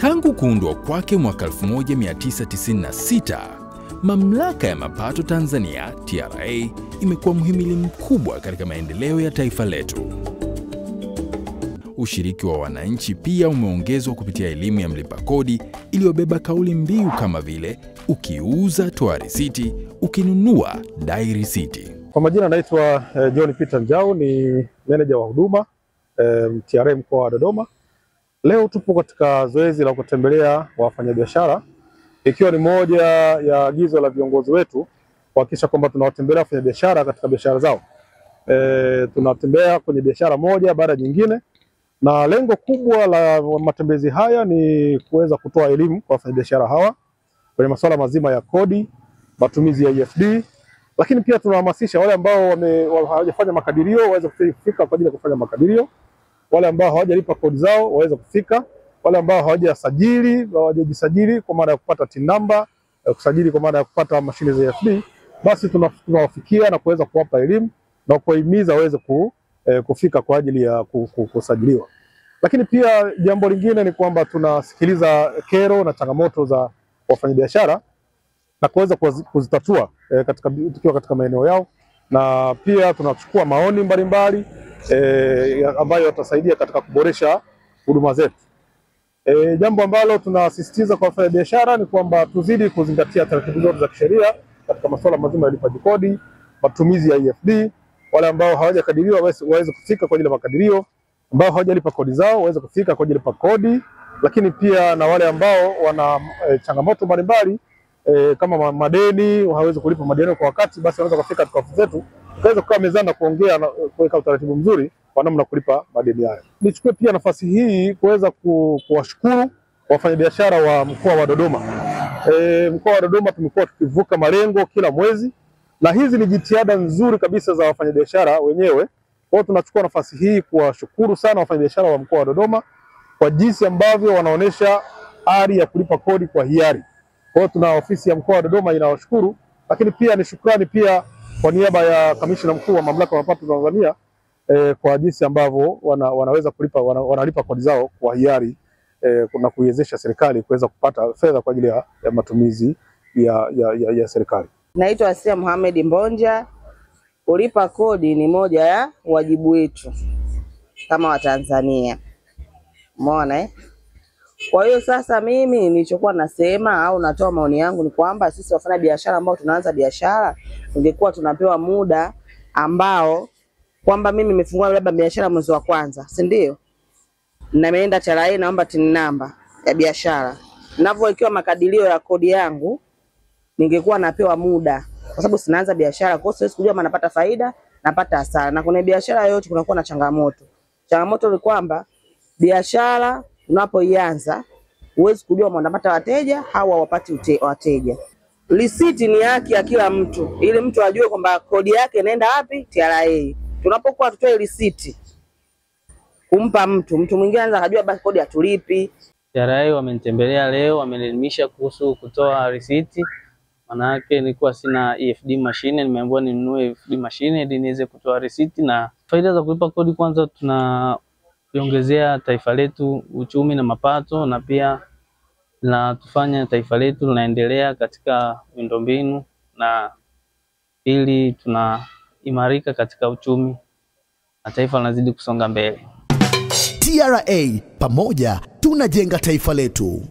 Tangu kuundwa kwake mwaka 1996, Mamlaka ya Mapato Tanzania TRA imekuwa mhimili mkubwa katika maendeleo ya taifa letu. Ushiriki wa wananchi pia umeongezwa kupitia elimu ya mlipa kodi iliyobeba kauli mbiu kama vile ukiuza toa risiti, ukinunua dai risiti. Kwa majina naitwa John Peter Njau, ni meneja wa huduma TRA mkoa wa Dodoma. Leo tupo katika zoezi la kutembelea wafanyabiashara, ikiwa ni moja ya agizo la viongozi wetu kuhakikisha kwamba tunawatembelea wafanyabiashara katika biashara zao. Tunatembea kwenye biashara moja baada nyingine, na lengo kubwa la matembezi haya ni kuweza kutoa elimu kwa wafanyabiashara hawa kwenye masuala mazima ya kodi, matumizi ya EFD, lakini pia tunahamasisha wale ambao hawajafanya makadirio waweze kufika kwa ajili ya kufanya makadirio, wale ambao hawajalipa kodi zao waweze kufika, wale ambao hawajajisajili kwa maana ya kupata TIN number, kusajili kwa maana ya kupata mashine za EFD, basi tunawafikia na kuweza kuwapa elimu na kuwahimiza waweze kufika kwa ajili ya kusajiliwa. Lakini pia jambo lingine ni kwamba tunasikiliza kero na changamoto za wafanyabiashara na kuweza kuzitatua tukiwa katika maeneo yao, na pia tunachukua maoni mbalimbali ambayo yatasaidia katika kuboresha huduma zetu. Jambo ambalo tunasisitiza kwa wafanyabiashara ni kwamba tuzidi kuzingatia taratibu zote za kisheria katika masuala mazima ya ulipaji kodi, matumizi ya EFD. Wale ambao hawajakadiriwa waweze kufika kwa ajili ya makadirio, ambao hawajalipa kodi zao waweze kufika kwa ajili ya kodi, lakini pia na wale ambao wana changamoto mbalimbali kama madeni, hawezi kulipa madeni kwa wakati, basi wanaweza kufika katika ofisi zetu, tuweze kukaa mezani na kuongea na kuweka utaratibu mzuri kwa namna kulipa madeni hayo. Nichukue pia nafasi hii kuweza kuwashukuru wafanyabiashara wa mkoa wa Dodoma. Mkoa wa Dodoma tumekuwa tukivuka malengo kila mwezi, na hizi ni jitihada nzuri kabisa za wafanyabiashara wenyewe. Kwa hiyo tunachukua nafasi hii kuwashukuru sana wafanyabiashara wa mkoa wa Dodoma kwa jinsi ambavyo wanaonesha ari ya kulipa kodi kwa hiari. Kwa hiyo tuna ofisi ya mkoa wa Dodoma inawashukuru, lakini pia ni shukrani pia kwa niaba ya kamishna mkuu wa Mamlaka ya Mapato Tanzania kwa jinsi ambavyo wanaweza wanalipa kodi zao kwa hiari na kuiwezesha serikali kuweza kupata fedha kwa ajili ya matumizi ya serikali. Naitwa Asia Mohamed Mbonja. Kulipa kodi ni moja ya wajibu wetu kama Watanzania. Umeona Kwa hiyo sasa mimi nilichokuwa nasema au natoa maoni yangu ni kwamba sisi wafanya biashara ambao tunaanza biashara tungekuwa tunapewa muda ambao kwamba mimi nimefungua labda biashara mwezi wa kwanza, si ndio? Na nimeenda TRA naomba TIN number ya biashara. Ninavyowekewa makadirio ya kodi yangu ningekuwa napewa muda, kwa sababu sinaanza biashara, kwa hiyo siwezi kujua napata faida, napata hasara. Na kuna biashara yote kunakuwa na changamoto. Changamoto ni kwamba biashara unapoianza huwezi kujua unapata wateja au hawapati wateja. Risiti ni haki ya kila mtu, ili mtu ajue kwamba kodi yake inaenda wapi TRA. Tunapokuwa tutoe risiti kumpa mtu mwingine anaweza kujua basi kodi hatulipi. TRA wamenitembelea leo, wamenielimisha kuhusu kutoa risiti. Maana yake nilikuwa sina EFD machine, nimeambiwa ninunue EFD machine ili niweze kutoa risiti. Na faida za kulipa kodi, kwanza tunaongezea taifa letu uchumi na mapato, na pia tufanya taifa letu linaendelea katika miundombinu, na ili tunaimarika katika uchumi na taifa linazidi kusonga mbele. TRA, pamoja tunajenga taifa letu.